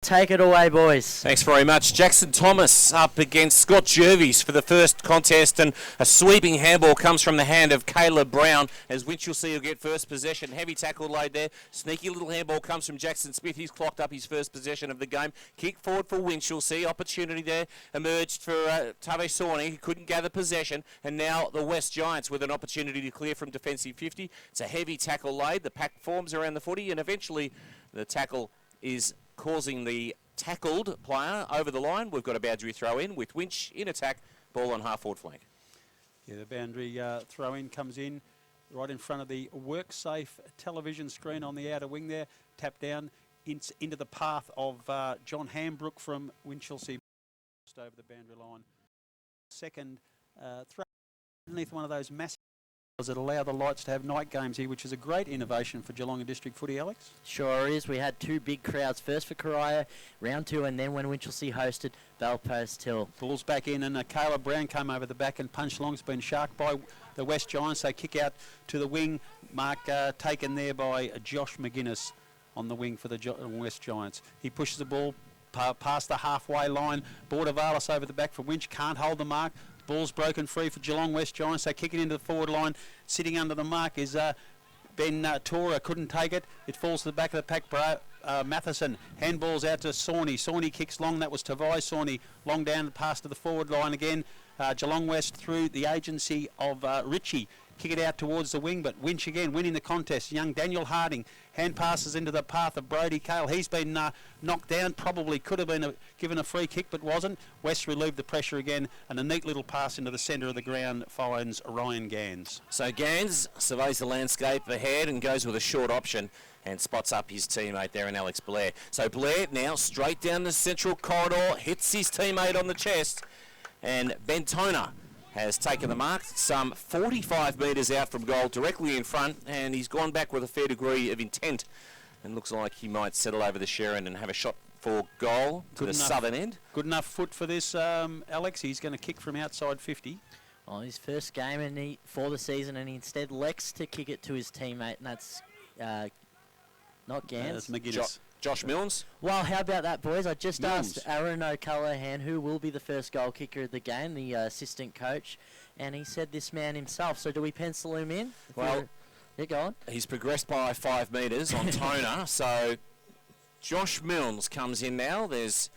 take it away, boys. Thanks very much. Jackson Thomas up against Scott Jervis for the first contest, and a sweeping handball comes from the hand of Caleb Brown as Winchelsea will get first possession. Heavy tackle laid there. Sneaky little handball comes from Jackson Smith. He's clocked up his first possession of the game. Kick forward for Winchelsea. Opportunity there emerged for Tave Sawney, who couldn't gather possession, and now the West Giants with an opportunity to clear from defensive 50. It's a heavy tackle laid. The pack forms around the footy, and eventually the tackle is causing the tackled player over the line. We've got a boundary throw in with Winch in attack, ball on half forward flank. Yeah, the boundary throw in comes in right in front of the WorkSafe television screen on the outer wing there. Tap down into the path of John Hambrook from Winchelsea just over the boundary line. Second throw underneath one of those massive that allow the Lights to have night games here, which is a great innovation for Geelong and District Footy, Alex. Sure is. We had two big crowds, first for Corio, round 2, and then when Winchelsea hosted Bellpost Hill. Ball's back in, and Caleb Brown came over the back and punched long. It's been sharked by the West Giants. They kick out to the wing. Mark taken there by Josh McGuinness on the wing for the West Giants. He pushes the ball past the halfway line. Bordavalis over the back for Winch. Can't hold the mark. Ball's broken free for Geelong West Giants. They kick it into the forward line. Sitting under the mark is Ben Tora. Couldn't take it. It falls to the back of the pack. Matheson. Handball's out to Sawney. Sawney kicks long. That was Tavai Sawney. Long down past to the forward line again. Geelong West through the agency of Ritchie. Kick it out towards the wing, but Winch again winning the contest. Young Daniel Harding hand passes into the path of Brody Cale. He's been knocked down, probably could have been given a free kick but wasn't. West relieved the pressure again, and a neat little pass into the centre of the ground finds Ryan Gans. So Gans surveys the landscape ahead and goes with a short option and spots up his teammate there in Alex Blair. So Blair now straight down the central corridor, hits his teammate on the chest, and Bentona has taken the mark some 45 metres out from goal, directly in front, and he's gone back with a fair degree of intent and looks like he might settle over the share end and have a shot for goal to the southern end. Good enough foot for this, Alex. He's going to kick from outside 50. Well, his first game for the season, and he instead elects to kick it to his teammate, and that's not Gans. That's McGuinness. Josh Milnes. Well, how about that, boys? I just asked Aaron O'Callaghan who will be the first goal kicker of the game, the assistant coach, and he said this man himself. So do we pencil him in? Well, yeah, go on. He's progressed by 5 metres on Toner, so Josh Milnes comes in now. There's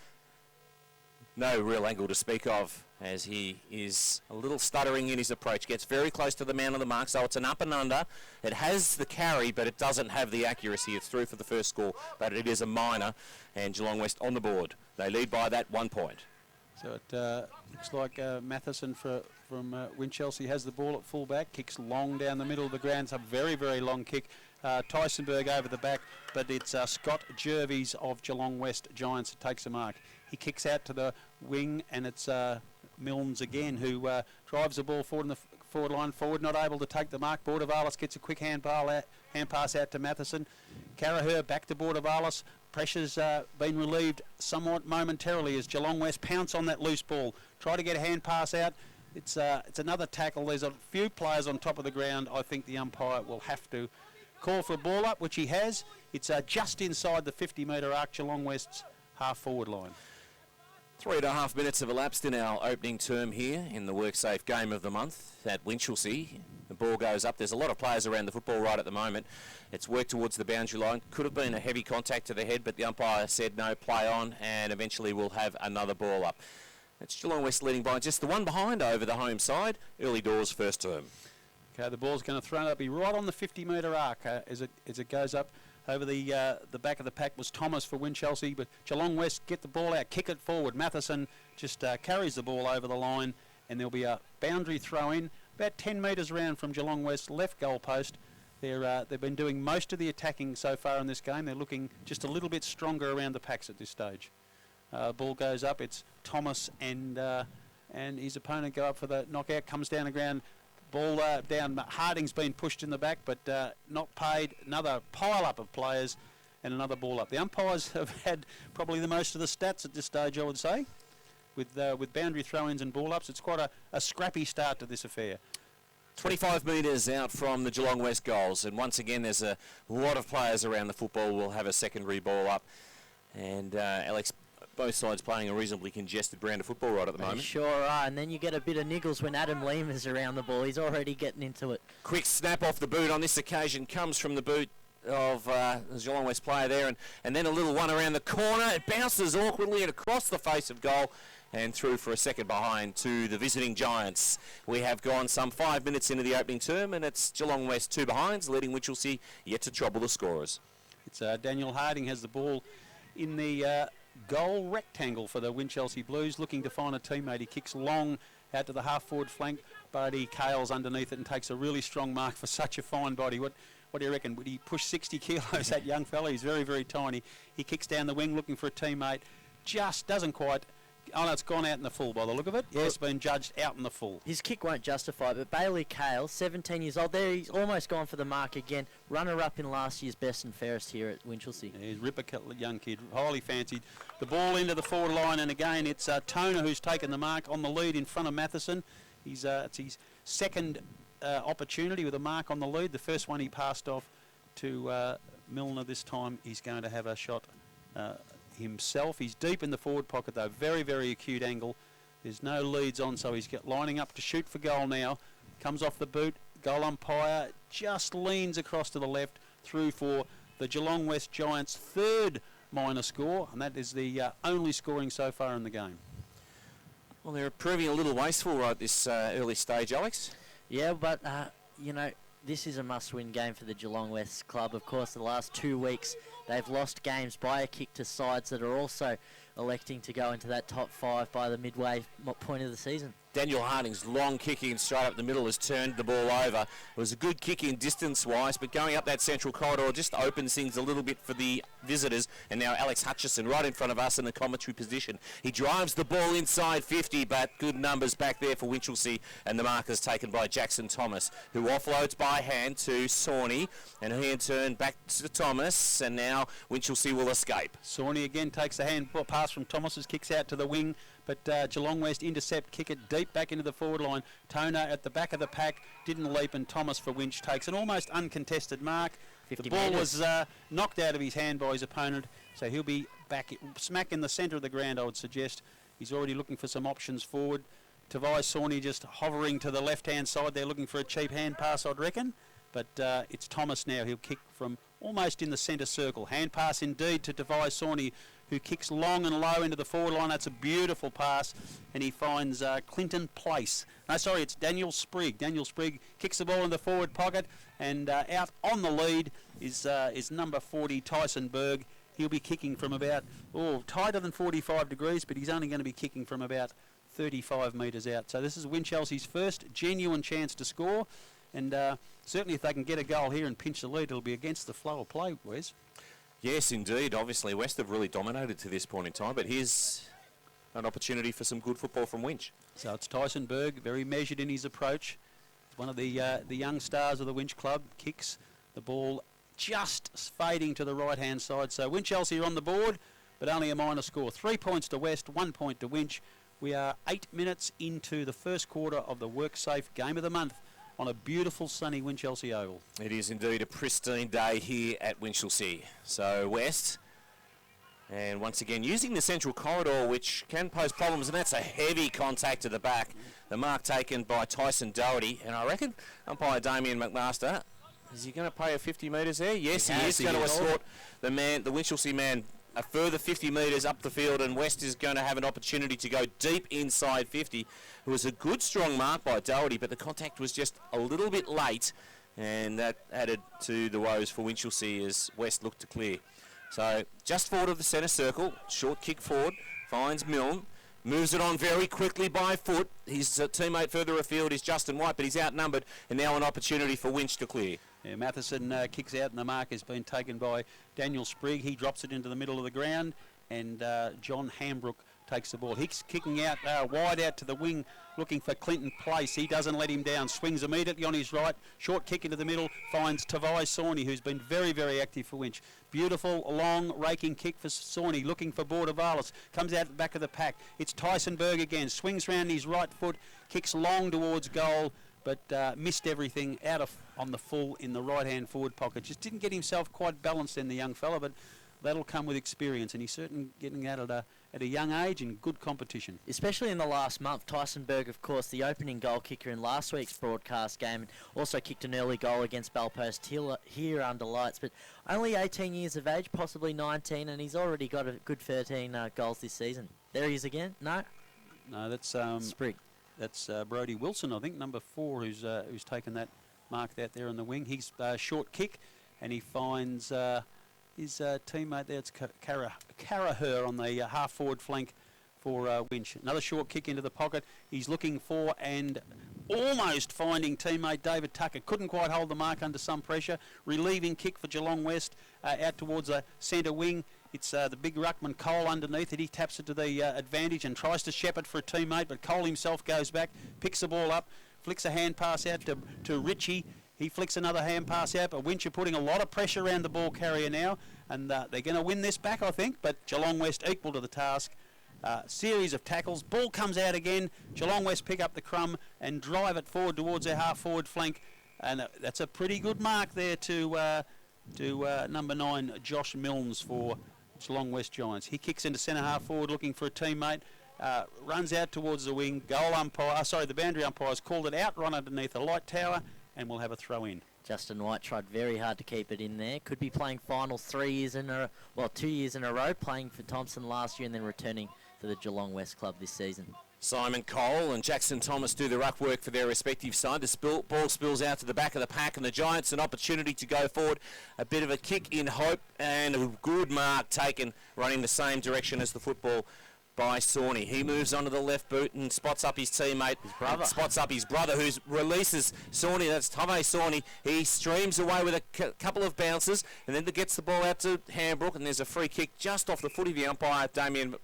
no real angle to speak of as he is a little stuttering in his approach. Gets very close to the man on the mark, so it's an up and under. It has the carry, but it doesn't have the accuracy. It's through for the first score, but it is a minor, and Geelong West on the board. They lead by that 1 point. So it looks like Matheson from Winchelsea has the ball at full back, kicks long down the middle of the ground. It's a very, very long kick. Tysonberg over the back, but it's Scott Jervis of Geelong West Giants that takes the mark. He kicks out to the wing, and it's Milnes again who drives the ball forward in the forward line, not able to take the mark. Bordavalis gets a quick hand pass out to Matheson. Carraher back to Bordavalis. Pressure's been relieved somewhat momentarily as Geelong West pounce on that loose ball. Try to get a hand pass out. It's another tackle. There's a few players on top of the ground. I think the umpire will have to call for a ball up, which he has. It's just inside the 50-metre arc, Geelong West's half-forward line. 3.5 minutes have elapsed in our opening term here in the WorkSafe game of the month at Winchelsea. The ball goes up. There's a lot of players around the football right at the moment. It's worked towards the boundary line. Could have been a heavy contact to the head, but the umpire said no, play on, and eventually we'll have another ball up. It's Geelong West leading by just the one behind over the home side. Early doors, first term. Okay, the ball's going to throw it up. Be right on the 50-metre arc as it goes up. Over the back of the pack was Thomas for Winchelsea, but Geelong West get the ball out, kick it forward. Matheson just carries the ball over the line, and there'll be a boundary throw in about 10 metres around from Geelong West's left goal post. They've been doing most of the attacking so far in this game. They're looking just a little bit stronger around the packs at this stage. Ball goes up. It's Thomas and his opponent go up for the knockout. Comes down the ground. Ball down. Harding's been pushed in the back, but not paid. Another pile-up of players and another ball up. The umpires have had probably the most of the stats at this stage, I would say, with boundary throw-ins and ball-ups. It's quite a scrappy start to this affair. 25 metres out from the Geelong West goals, and once again there's a lot of players around the football. We'll have a secondary ball up. And Alex, both sides playing a reasonably congested brand of football right at the moment. They sure are, and then you get a bit of niggles when Adam Leamer's around the ball. He's already getting into it. Quick snap off the boot on this occasion comes from the boot of the Geelong West player there, and then a little one around the corner. It bounces awkwardly and across the face of goal and through for a second behind to the visiting Giants. We have gone some 5 minutes into the opening term, and it's Geelong West 2 behinds, leading Winchelsea yet to trouble the scorers. It's Daniel Harding has the ball in the goal rectangle for the Winchelsea Blues, looking to find a teammate. He kicks long out to the half-forward flank, but he Kales underneath it and takes a really strong mark for such a fine body. What do you reckon? Would he push 60 kilos, that young fella? He's very, very tiny. He kicks down the wing looking for a teammate. Just doesn't quite. Oh, no, it's gone out in the full by the look of it. Yeah, it's been judged out in the full. His kick won't justify it, but Bailey Kale, 17 years old, there he's almost gone for the mark again. Runner-up in last year's best and fairest here at Winchelsea. Yeah, he's a ripper young kid, highly fancied. The ball into the forward line, and again it's Toner who's taken the mark on the lead in front of Matheson. It's his second opportunity with a mark on the lead. The first one he passed off to Milner. This time he's going to have a shot himself. He's deep in the forward pocket though, very, very acute angle. There's no leads on, so he's lining up to shoot for goal now. Comes off the boot, goal umpire just leans across to the left through for the Geelong West Giants' third minor score, and that is the only scoring so far in the game. Well, they're proving a little wasteful right this early stage, Alex. Yeah, but, you know, this is a must-win game for the Geelong West club. Of course, the last 2 weeks, they've lost games by a kick to sides that are also electing to go into that top 5 by the midway point of the season. Daniel Harding's long kicking straight up the middle has turned the ball over. It was a good kick in distance-wise, but going up that central corridor just opens things a little bit for the visitors. And now Alex Hutchison right in front of us in the commentary position. He drives the ball inside 50, but good numbers back there for Winchelsea, and the mark is taken by Jackson Thomas, who offloads by hand to Sawney, and he in turn back to Thomas, and now Winchelsea will escape. Sawney again takes the hand pass from Thomas, kicks out to the wing, but Geelong West intercept, kick it deep back into the forward line. Toner at the back of the pack, didn't leap, and Thomas for Winch takes an almost uncontested mark. The ball was knocked out of his hand by his opponent, so he'll be back smack in the centre of the ground, I would suggest. He's already looking for some options forward. Tavai Sawney just hovering to the left-hand side there, looking for a cheap hand pass, I'd reckon. But it's Thomas now. He'll kick from almost in the centre circle. Hand pass indeed to Tavai Sawney, who kicks long and low into the forward line. That's a beautiful pass, and he finds Clinton Place. No, sorry, it's Daniel Sprigg. Daniel Sprigg kicks the ball in the forward pocket, and out on the lead is number 40, Tyson Berg. He'll be kicking from about, tighter than 45 degrees, but he's only going to be kicking from about 35 metres out. So this is Winchelsea's first genuine chance to score, and certainly if they can get a goal here and pinch the lead, it'll be against the flow of play, Wes. Yes, indeed. Obviously, West have really dominated to this point in time, but here's an opportunity for some good football from Winch. So it's Tyson Berg, very measured in his approach. He's one of the young stars of the Winch club. Kicks the ball just fading to the right-hand side. So Winchelsea are on the board, but only a minor score. 3 points to West, 1 point to Winch. We are 8 minutes into the first quarter of the WorkSafe Game of the Month on a beautiful sunny Winchelsea Oval. It is indeed a pristine day here at Winchelsea. So West, and once again using the central corridor, which can pose problems, and that's a heavy contact to the back. The mark taken by Tyson Doherty, and I reckon umpire Damien McMaster, is he going to play a 50 metres there? Yes, he is going to escort the Winchelsea man a further 50 metres up the field, and West is going to have an opportunity to go deep inside 50. It was a good, strong mark by Doherty, but the contact was just a little bit late, and that added to the woes for Winchelsea as West looked to clear. So just forward of the centre circle, short kick forward, finds Milne, moves it on very quickly by foot. His teammate further afield is Justin White, but he's outnumbered, and now an opportunity for Winch to clear. Yeah, Matheson kicks out, and the mark has been taken by Daniel Sprigg. He drops it into the middle of the ground, and John Hambrook takes the ball. Hicks kicking out wide out to the wing, looking for Clinton Place. He doesn't let him down. Swings immediately on his right. Short kick into the middle. Finds Tavai Sawney, who's been very, very active for Winch. Beautiful, long, raking kick for Sawney, looking for Bordavalis. Comes out the back of the pack. It's Tyson Berg again. Swings round his right foot. Kicks long towards goal, but missed everything out on the full in the right-hand forward pocket. Just didn't get himself quite balanced in the young fella, but that'll come with experience, and he's certainly getting out at a young age in good competition. Especially in the last month. Tyson Berg, of course, the opening goal kicker in last week's broadcast game, and also kicked an early goal against Belpost here under lights, but only 18 years of age, possibly 19, and he's already got a good 13 goals this season. There he is again. No, that's Sprigg. That's Brodie Wilson, I think, number 4, who's taken that mark out there on the wing. He's short kick, and he finds his teammate there. It's Carraher on the half-forward flank for Winch. Another short kick into the pocket. He's looking for and almost finding teammate David Tucker. Couldn't quite hold the mark under some pressure. Relieving kick for Geelong West out towards the centre wing. It's the big ruckman Cole underneath it. He taps it to the advantage and tries to shepherd for a teammate, but Cole himself goes back, picks the ball up, flicks a hand pass out to Ritchie. He flicks another hand pass out, but Winch are putting a lot of pressure around the ball carrier now, and they're going to win this back, I think, but Geelong West equal to the task. Series of tackles. Ball comes out again. Geelong West pick up the crumb and drive it forward towards their half-forward flank, and that's a pretty good mark there to number 9, Josh Milnes for Geelong West Giants. He kicks into centre half forward looking for a teammate, runs out towards the wing. The boundary umpire's called it out right underneath the light tower, and we'll have a throw in. Justin White tried very hard to keep it in there. Could be playing finals 2 years in a row, playing for Thompson last year and then returning to the Geelong West club this season. Simon Cole and Jackson Thomas do the ruck work for their respective side. The ball spills out to the back of the pack, and the Giants an opportunity to go forward. A bit of a kick in hope, and a good mark taken running the same direction as the football by Sawney. He moves onto the left boot and spots up his teammate. Spots up his brother, who releases Sawney. That's Tame Sawney. He streams away with a couple of bounces, and then gets the ball out to Hambrook, and there's a free kick just off the footy. The umpire Damien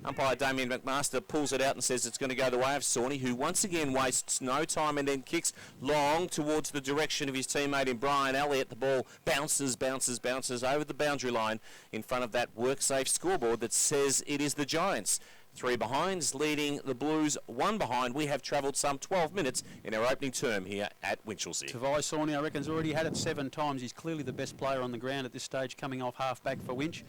McMaster pulls it out and says it's going to go the way of Sawney, who once again wastes no time and then kicks long towards the direction of his teammate in Brian Elliott. The ball bounces over the boundary line in front of that WorkSafe scoreboard that says it is the Giants. 3 behinds, leading the Blues 1 behind. We have travelled some 12 minutes in our opening term here at Winchelsea. Tavai Sawney, I reckon, has already had it 7 times. He's clearly the best player on the ground at this stage, coming off half-back for Winch.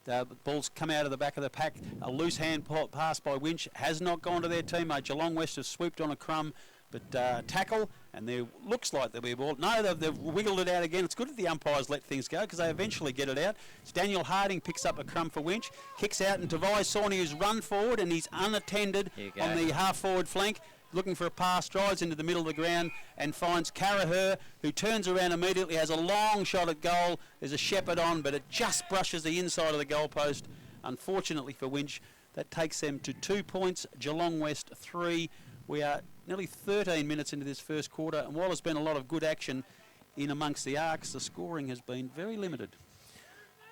The ball's come out of the back of the pack. A loose hand pass by Winch has not gone to their teammate. Geelong West has swooped on a crumb, but tackle, and there looks like there'll be a ball. No, they've wiggled it out again. It's good that the umpires let things go because they eventually get it out. It's Daniel Harding picks up a crumb for Winch, kicks out, and Tavai Sawney who's run forward and he's unattended on the half-forward flank. Looking for a pass, drives into the middle of the ground and finds Carraher, who turns around immediately, has a long shot at goal. There's a shepherd on, but it just brushes the inside of the goalpost. Unfortunately for Winch, that takes them to 2 points, Geelong West 3. We are nearly 13 minutes into this first quarter, and while there's been a lot of good action in amongst the arcs, the scoring has been very limited.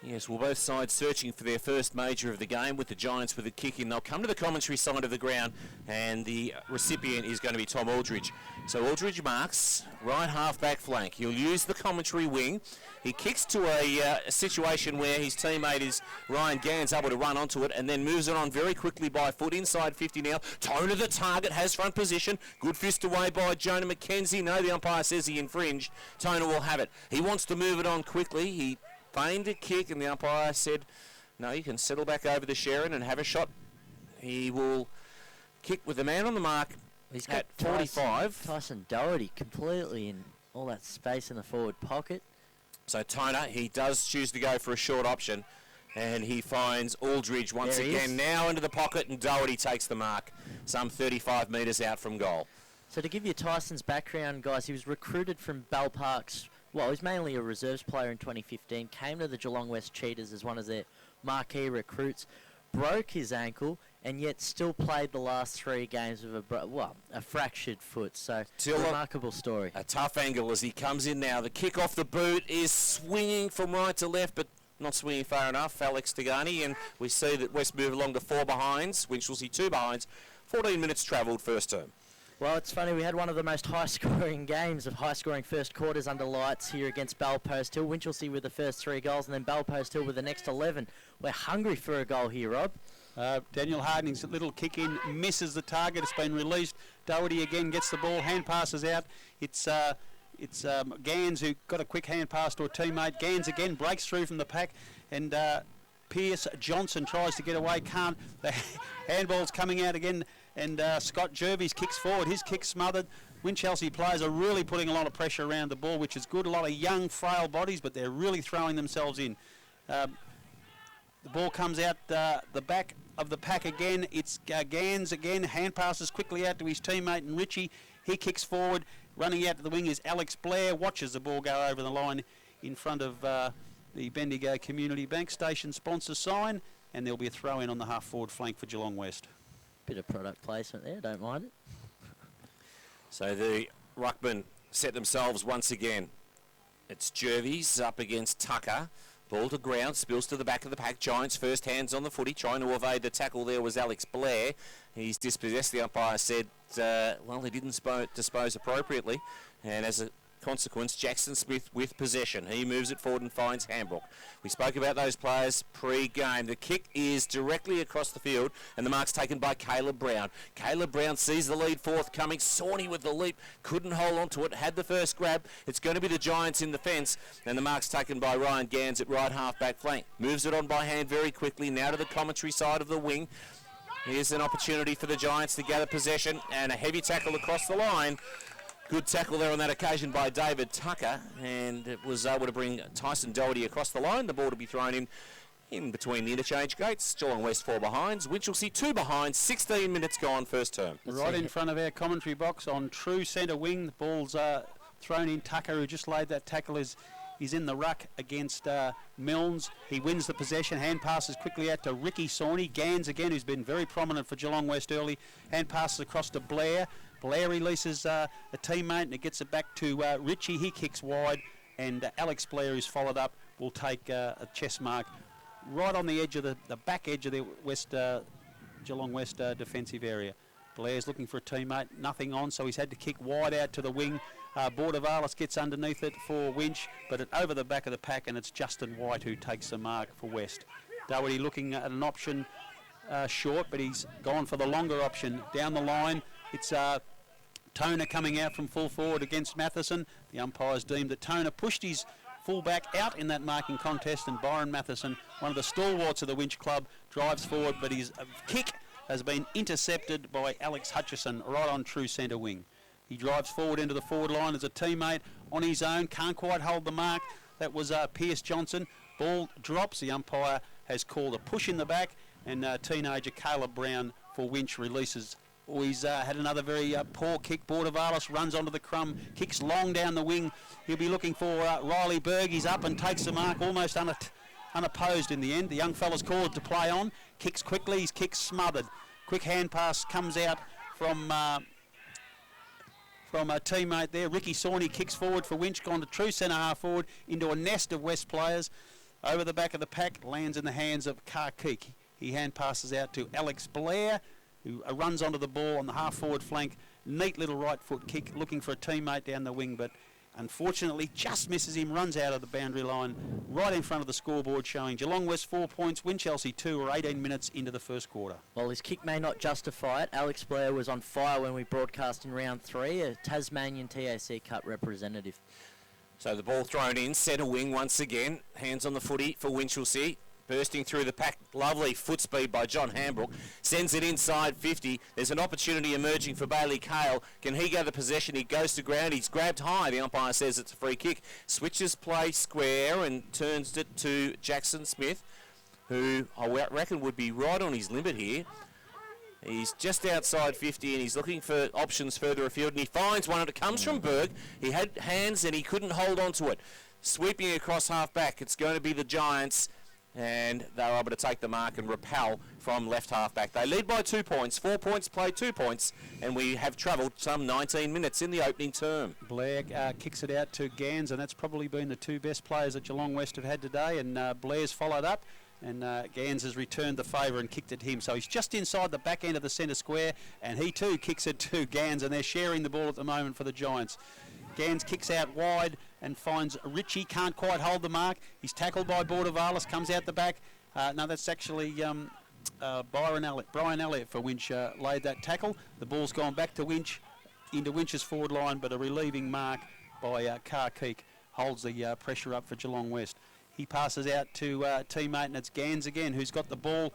Yes, well, both sides searching for their first major of the game, with the Giants with a kick in. They'll come to the commentary side of the ground, and the recipient is going to be Tom Aldridge. So Aldridge marks right half-back flank. He'll use the commentary wing. He kicks to a situation where his teammate is Ryan Gans able to run onto it, and then moves it on very quickly by foot inside 50 now. Toner the target, has front position. Good fist away by Jonah McKenzie. No, the umpire says he infringed. Toner will have it. He wants to move it on quickly. He feigned a kick, and the umpire said, no, you can settle back over to Sharon and have a shot. He will kick with the man on the mark. He's got at 45. Tyson Doherty completely in all that space in the forward pocket. So Toner, he does choose to go for a short option, and he finds Aldridge once again now into the pocket, and Doherty takes the mark some 35 metres out from goal. So to give you Tyson's background, guys, he was recruited from Bell Park's. Well, he's mainly a reserves player in 2015, came to the Geelong West Cheetahs as one of their marquee recruits, broke his ankle, and yet still played the last 3 games with a fractured foot. So, remarkable story. A tough angle as he comes in now. The kick off the boot is swinging from right to left, but not swinging far enough. Alex Tagani, and we see that West move along to 4 behinds. Winchelsea 2 behinds. 14 minutes travelled first term. Well, it's funny, we had one of the most high-scoring games of high-scoring first quarters under lights here against Belpost Hill. Winchelsea with the first 3 goals, and then Belpost Hill with the next 11. We're hungry for a goal here, Rob. Daniel Harding's little kick in misses the target. It's been released. Doherty again gets the ball, hand passes out. It's It's Gans who got a quick hand pass to a teammate. Gans again breaks through from the pack, and Pierce Johnson tries to get away, can't. The handball's coming out again, and Scott Jervis kicks forward. His kick's smothered. Winchelsea players are really putting a lot of pressure around the ball, which is good. A lot of young, frail bodies, but they're really throwing themselves in. The ball comes out the back of the pack again. It's Gans again. Hand passes quickly out to his teammate, and Richie, he kicks forward. Running out to the wing is Alex Blair. Watches the ball go over the line in front of the Bendigo Community Bank Station sponsor sign, and there'll be a throw in on the half-forward flank for Geelong West. Bit of product placement there, don't mind it. So the ruckmen set themselves once again. It's Jervis up against Tucker. Ball to ground, spills to the back of the pack. Giants first hands on the footy, trying to evade the tackle there was Alex Blair. He's dispossessed, the umpire said, well, he didn't dispose appropriately. And as a consequence, Jackson Smith with possession. He moves it forward and finds Hambrook. We spoke about those players pre-game. The kick is directly across the field, and the mark's taken by Caleb Brown. Caleb Brown sees the lead forthcoming. Sawney with the leap, couldn't hold on to it, had the first grab. It's going to be the Giants in the fence, and the mark's taken by Ryan Gans at right half-back flank. Moves it on by hand very quickly, now to the commentary side of the wing. Here's an opportunity for the Giants to gather possession, and a heavy tackle across the line. Good tackle there on that occasion by David Tucker, and it was able to bring Tyson Doherty across the line. The ball to be thrown in between the interchange gates. Geelong West 4 behinds. Winchelsea 2 behind. 16 minutes gone first term. Right in front of our commentary box on true centre wing. The ball's thrown in. Tucker, who just laid that tackle, is in the ruck against Milnes. He wins the possession. Hand passes quickly out to Ricky Sawney. Gans again, who's been very prominent for Geelong West early. Hand passes across to Blair. Blair releases a teammate, and it gets it back to Richie. He kicks wide, and Alex Blair, who's followed up, will take a chest mark right on the edge of the back edge of the Geelong West defensive area. Blair's looking for a teammate, nothing on, so he's had to kick wide out to the wing. Bordavalis gets underneath it for Winch, but it over the back of the pack, and it's Justin White who takes the mark for West. Doherty looking at an option short, but he's gone for the longer option. Down the line, it's Toner coming out from full forward against Matheson. The umpires deemed that Toner pushed his fullback out in that marking contest, and Byron Matheson, one of the stalwarts of the Winch club, drives forward, but his kick has been intercepted by Alex Hutchison right on true centre wing. He drives forward into the forward line as a teammate on his own, can't quite hold the mark. That was Pierce Johnson. Ball drops. The umpire has called a push in the back, and teenager Caleb Brown for Winch releases. Oh, he's had another very poor kick. Bordavalis runs onto the crumb, kicks long down the wing. He'll be looking for Riley Berg. He's up and takes the mark, almost unopposed in the end. The young fella's called to play on. Kicks quickly, his kick's smothered. Quick hand pass comes out from a teammate there. Ricky Sawney kicks forward for Winch, gone to true centre half forward into a nest of West players. Over the back of the pack, lands in the hands of Karkeek. He hand passes out to Alex Blair, who runs onto the ball on the half-forward flank. Neat little right-foot kick, looking for a teammate down the wing, but unfortunately just misses him, runs out of the boundary line, right in front of the scoreboard, showing Geelong West 4 points, Winchelsea 2, or 18 minutes into the first quarter. Well, his kick may not justify it. Alex Blair was on fire when we broadcast in round 3, a Tasmanian TAC Cup representative. So the ball thrown in, centre wing once again. Hands on the footy for Winchelsea. Bursting through the pack, lovely foot speed by John Hambrook. Sends it inside 50. There's an opportunity emerging for Bailey Cale. Can he gather possession? He goes to ground. He's grabbed high. The umpire says it's a free kick. Switches play square and turns it to Jackson Smith, who I reckon would be right on his limit here. He's just outside 50 and he's looking for options further afield, and he finds one, and it comes from Berg. He had hands and he couldn't hold on to it. Sweeping across half back, it's going to be the Giants, and they were able to take the mark and repel from left half back. They lead by 2 points, 4 points played, 2 points, and we have travelled some 19 minutes in the opening term. Blair kicks it out to Gans, and that's probably been the two best players that Geelong West have had today, and Blair's followed up, and Gans has returned the favour and kicked at him. So he's just inside the back end of the centre square, and he too kicks it to Gans, and they're sharing the ball at the moment for the Giants. Gans kicks out wide and finds Richie, can't quite hold the mark. He's tackled by Bordavalis, comes out the back. No, that's actually Brian Elliott for Winch laid that tackle. The ball's gone back to Winch, into Winch's forward line, but a relieving mark by Carkeek holds the pressure up for Geelong West. He passes out to teammate, and it's Gans again, who's got the ball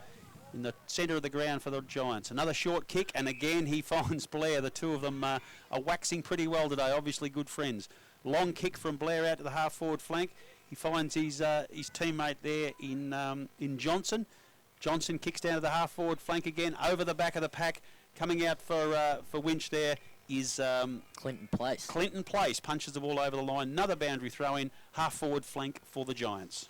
in the centre of the ground for the Giants. Another short kick, and again he finds Blair. The two of them are waxing pretty well today, obviously good friends. Long kick from Blair out to the half-forward flank. He finds his teammate there in Johnson. Johnson kicks down to the half-forward flank again, over the back of the pack. Coming out for Winch there is Clinton Place. Clinton Place punches the ball over the line. Another boundary throw in, half-forward flank for the Giants.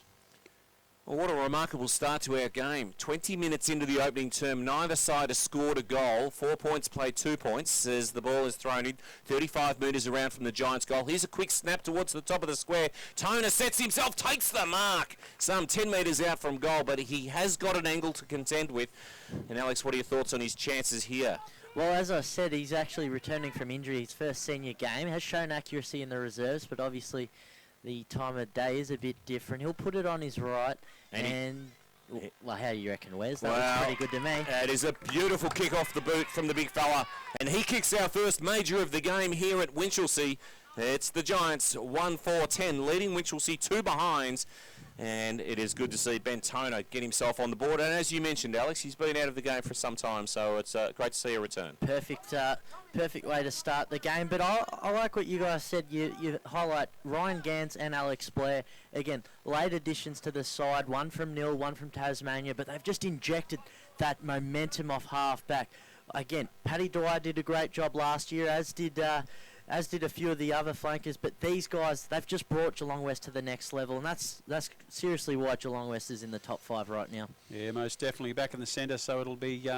Well, what a remarkable start to our game. 20 minutes into the opening term, neither side has scored a goal. 4 points played, 2 points as the ball is thrown in 35 metres around from the Giants' goal. Here's a quick snap towards the top of the square. Toner sets himself, takes the mark. Some 10 metres out from goal, but he has got an angle to contend with. And Alex, what are your thoughts on his chances here? Well, as I said, he's actually returning from injury. His first senior game has shown accuracy in the reserves, but obviously the time of day is a bit different. He'll put it on his right, well, how do you reckon, Wes? That looks pretty good to me. It is a beautiful kick off the boot from the big fella, and he kicks our first major of the game here at Winchelsea. It's the Giants 1-4-10, leading Winchelsea 2 behinds. And it is good to see Ben Toner get himself on the board. And as you mentioned, Alex, he's been out of the game for some time, so it's great to see a return. Perfect way to start the game. But I like what you guys said. You highlight Ryan Gans and Alex Blair. Again, late additions to the side, one from Nil, one from Tasmania, but they've just injected that momentum off half-back. Again, Paddy Dwyer did a great job last year, as did a few of the other flankers, but these guys, they've just brought Geelong West to the next level, and that's seriously why Geelong West is in the top 5 right now. Yeah, most definitely back in the centre, so it'll be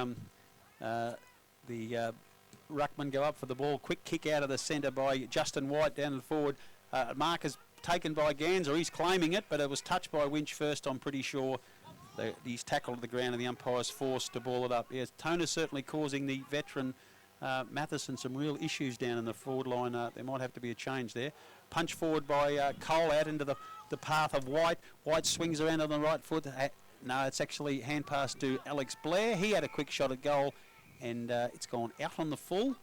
the ruckman go up for the ball. Quick kick out of the centre by Justin White down the forward. Mark is taken by Gans, or he's claiming it, but it was touched by Winch first, I'm pretty sure. He's tackled to the ground and the umpire's forced to ball it up. Yes, Toner's certainly causing the veteran Matheson some real issues down in the forward line. There might have to be a change there. Punch forward by Cole out into the path of White. White swings around on the right foot. No, it's actually hand pass to Alex Blair. He had a quick shot at goal, and it's gone out on the full,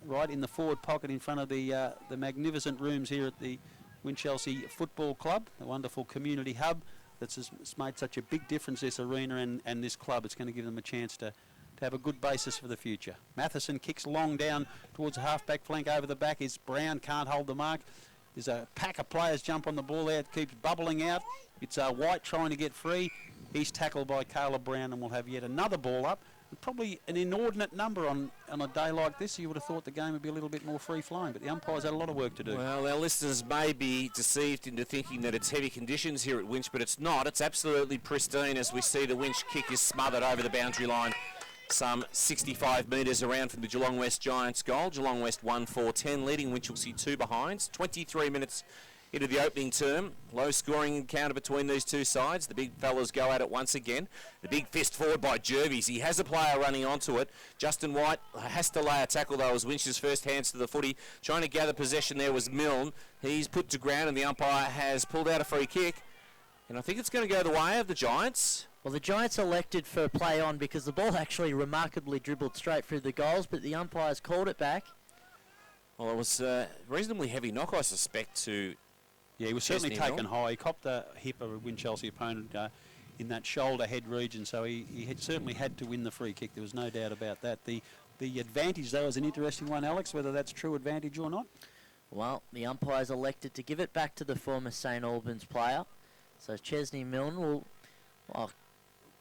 right in the forward pocket in front of the magnificent rooms here at the Winchelsea Football Club, the wonderful community hub that's made such a big difference, this arena and this club. It's going to give them a chance to have a good basis for the future. Matheson kicks long down towards the half-back flank over the back. Is Brown, can't hold the mark. There's a pack of players jump on the ball there. It keeps bubbling out. It's White trying to get free. He's tackled by Caleb Brown, and we'll have yet another ball up. Probably an inordinate number on a day like this. You would have thought the game would be a little bit more free-flowing, but the umpires had a lot of work to do. Well, our listeners may be deceived into thinking that it's heavy conditions here at Winch, but it's not. It's absolutely pristine as we see the Winch kick is smothered over the boundary line, some 65 metres around from the Geelong West Giants goal. Geelong West 1-4-10, leading Winchelsea 2 behinds. 23 minutes into the opening term. Low scoring encounter between these two sides. The big fellas go at it once again. The big fist forward by Jervis. He has a player running onto it. Justin White has to lay a tackle though as Winch's first hands to the footy. Trying to gather possession there was Milne. He's put to ground and the umpire has pulled out a free kick. And I think it's going to go the way of the Giants. Well, the Giants elected for a play on because the ball actually remarkably dribbled straight through the goals, but the umpires called it back. Well, it was a reasonably heavy knock, I suspect, to... Yeah, he was certainly taken high. He copped the hip of a Winchelsea opponent in that shoulder head region, so he had certainly had to win the free kick. There was no doubt about that. The advantage, though, is an interesting one, Alex, whether that's true advantage or not. Well, the umpires elected to give it back to the former St Albans player. So Chesney Milne will... Well,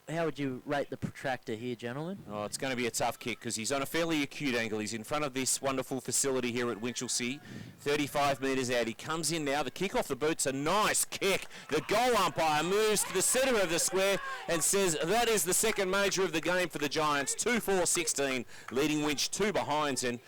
how would you rate the protractor here, gentlemen? Oh, it's going to be a tough kick because he's on a fairly acute angle. He's in front of this wonderful facility here at Winchelsea. 35 metres out. He comes in now. The kick off the boot's a nice kick. The goal umpire moves to the centre of the square and says that is the second major of the game for the Giants. 2-4-16, leading Winch 2 behinds, and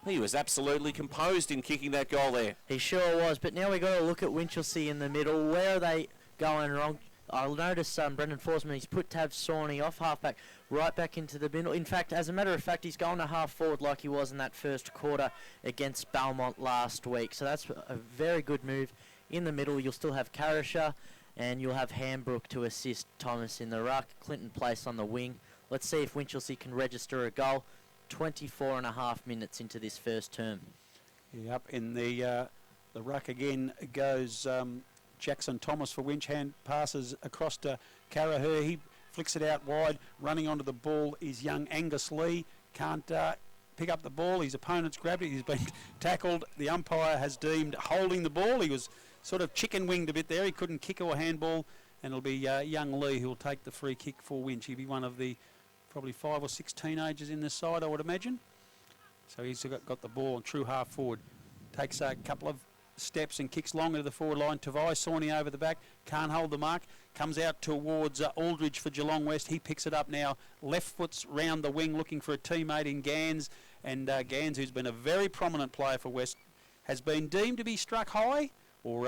he was absolutely composed in kicking that goal there. He sure was, but now we've got to look at Winchelsea in the middle. Where are they going wrong? I'll notice Brendan Forsman, he's put Tav Sawney off half-back, right back into the middle. In fact, as a matter of fact, he's going to half-forward like he was in that first quarter against Belmont last week. So that's a very good move. In the middle, you'll still have Carrisher, and you'll have Hambrook to assist Thomas in the ruck. Clinton Place on the wing. Let's see if Winchelsea can register a goal. 24 and a half minutes into this first term. Yeah, up in the The ruck again goes Jackson Thomas for Winch. Hand passes across to Carraher. He flicks it out wide. Running onto the ball is young Angus Lee. Can't pick up the ball. His opponent's grabbed it. He's been tackled. The umpire has deemed holding the ball. He was sort of chicken-winged a bit there. He couldn't kick or handball. And it'll be young Lee who will take the free kick for Winch. He'll be one of the probably 5 or 6 teenagers in this side, I would imagine. So he's got the ball, true half forward. Takes a couple of steps and kicks long into the forward line. Tavai Sawney over the back, can't hold the mark. Comes out towards Aldridge for Geelong West. He picks it up now. Left foot's round the wing looking for a teammate in Gans. And Gans, who's been a very prominent player for West, has been deemed to be struck high or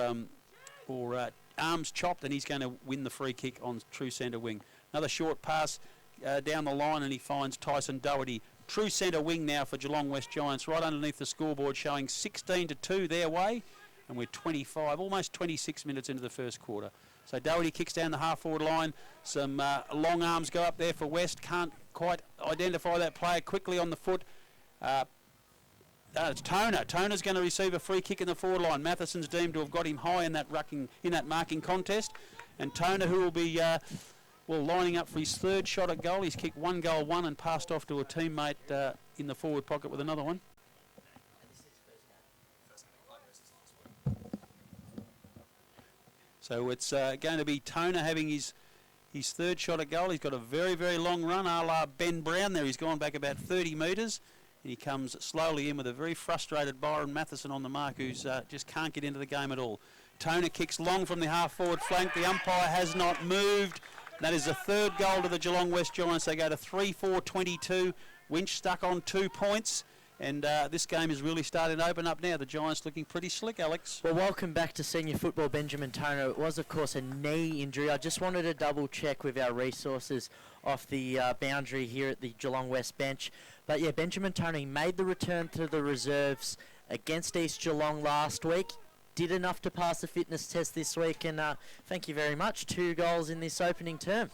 arms chopped, and he's going to win the free kick on true centre wing. Another short pass down the line, and he finds Tyson Doherty. True centre wing now for Geelong West Giants, right underneath the scoreboard, showing 16-2 their way, and we're 25, almost 26 minutes into the first quarter. So Doherty kicks down the half-forward line. Some long arms go up there for West. Can't quite identify that player quickly on the foot. It's Toner. Toner's going to receive a free kick in the forward line. Matheson's deemed to have got him high in that marking contest, and Toner, who will be lining up for his third shot at goal. He's kicked 1 goal, 1, and passed off to a teammate in the forward pocket with another one. So it's going to be Toner having his third shot at goal. He's got a very, very long run, a la Ben Brown there. He's gone back about 30 metres, and he comes slowly in with a very frustrated Byron Matheson on the mark, who's just can't get into the game at all. Toner kicks long from the half-forward flank. The umpire has not moved. That is the third goal to the Geelong West Giants. They go to 3-4-22. Winch stuck on 2 points. And this game is really starting to open up now. The Giants looking pretty slick, Alex. Well, welcome back to senior football, Benjamin Toner. It was, of course, a knee injury. I just wanted to double-check with our resources off the boundary here at the Geelong West bench. But, yeah, Benjamin Toner made the return to the reserves against East Geelong last week. Did enough to pass the fitness test this week, and thank you very much. 2 goals in this opening term.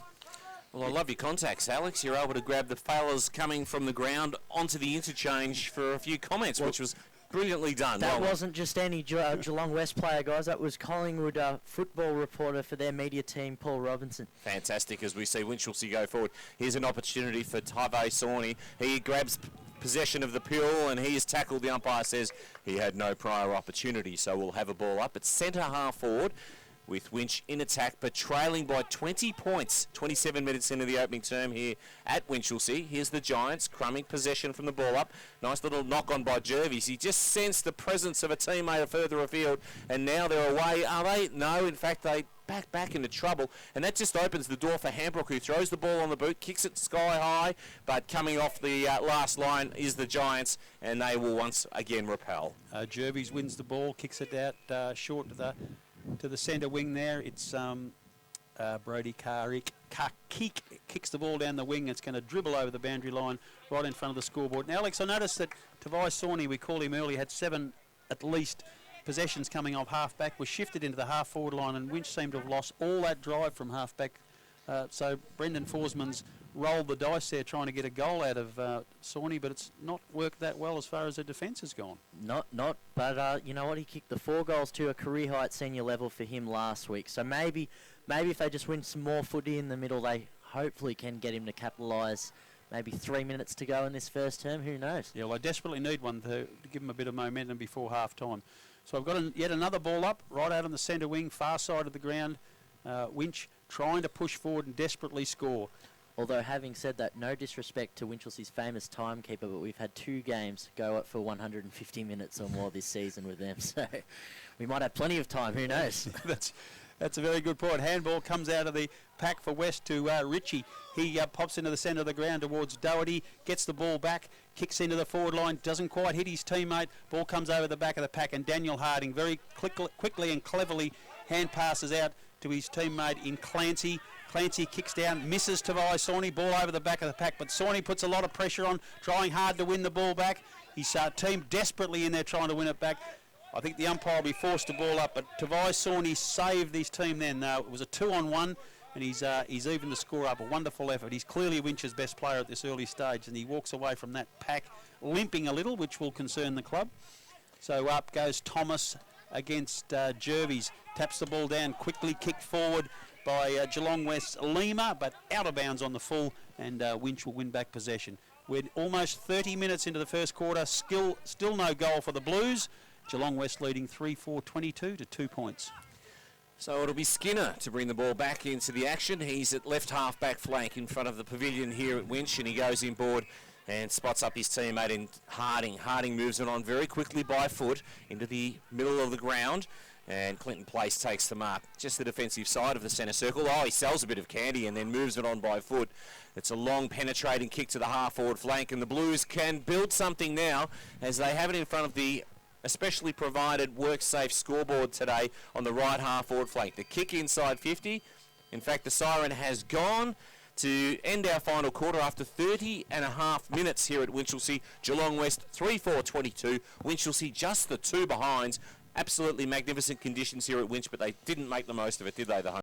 Well, I love your contacts, Alex. You're able to grab the fellas coming from the ground onto the interchange for a few comments, which was brilliantly done. That wasn't just any Geelong West player, guys. That was Collingwood football reporter for their media team, Paul Robinson. Fantastic as we see Winchelsea go forward. Here's an opportunity for Tavai Sawney. He grabs possession of the pool and he is tackled. The umpire says he had no prior opportunity, so we'll have a ball up. It's centre half forward with Winch in attack, but trailing by 20 points. 27 minutes into the opening term here at Winchelsea. Here's the Giants crumbing possession from the ball up. Nice little knock on by Jervis. He just sensed the presence of a teammate further afield, and now they're away. Are they? No, in fact, they back into trouble, and that just opens the door for Hambrook, who throws the ball on the boot, kicks it sky high, but coming off the last line is the Giants, and they will once again repel. Jervis wins the ball, kicks it out short to the centre wing there. It's Brody Karkik kicks the ball down the wing. It's going to dribble over the boundary line right in front of the scoreboard. Now, Alex, I noticed that Tavai Sawney, we called him earlier, had 7 at least possessions coming off half-back, was shifted into the half-forward line, and Winch seemed to have lost all that drive from half-back. So Brendan Forsman's rolled the dice there trying to get a goal out of Sawney, but it's not worked that well as far as the defence has gone. But you know what? He kicked the 4 goals to a career high at senior level for him last week. So maybe if they just win some more footy in the middle, they hopefully can get him to capitalise. Maybe 3 minutes to go in this first term. Who knows? Yeah, well, I desperately need one to give him a bit of momentum before half-time. So I've got yet another ball up, right out on the centre wing, far side of the ground. Winch trying to push forward and desperately score. Although, having said that, no disrespect to Winchelsea's famous timekeeper, but we've had 2 games go up for 150 minutes or more this season with them. So we might have plenty of time. Who knows? That's a very good point. Handball comes out of the pack for West to Ritchie. He pops into the centre of the ground towards Doherty, gets the ball back, kicks into the forward line, doesn't quite hit his teammate. Ball comes over the back of the pack, and Daniel Harding very quickly and cleverly hand passes out to his teammate in Clancy. Clancy kicks down, misses Tavai Sawney, ball over the back of the pack, but Sawney puts a lot of pressure on, trying hard to win the ball back. His team desperately in there trying to win it back. I think the umpire will be forced to ball up, but Tavai Sawney saved his team then. It was a 2-on-1, and he's even the score up. A wonderful effort. He's clearly Winch's best player at this early stage, and he walks away from that pack limping a little, which will concern the club. So up goes Thomas against Jervis. Taps the ball down, quickly kicked forward by Geelong West Lima, but out of bounds on the full, and Winch will win back possession. We're almost 30 minutes into the first quarter, still no goal for the Blues. Geelong West leading 3-4-22 to 2 points. So it'll be Skinner to bring the ball back into the action. He's at left half-back flank in front of the pavilion here at Winch, and he goes inboard and spots up his teammate in Harding. Harding moves it on very quickly by foot into the middle of the ground, and Clinton Place takes the mark. Just the defensive side of the centre circle. Oh, he sells a bit of candy and then moves it on by foot. It's a long penetrating kick to the half-forward flank, and the Blues can build something now as they have it in front of the especially provided WorkSafe scoreboard today on the right half-forward flank. The kick inside 50. In fact, the siren has gone to end our final quarter after 30 and a half minutes here at Winchelsea. Geelong West 3-4-22. Winchelsea just the two behinds. Absolutely magnificent conditions here at Winch, but they didn't make the most of it, did they, the home?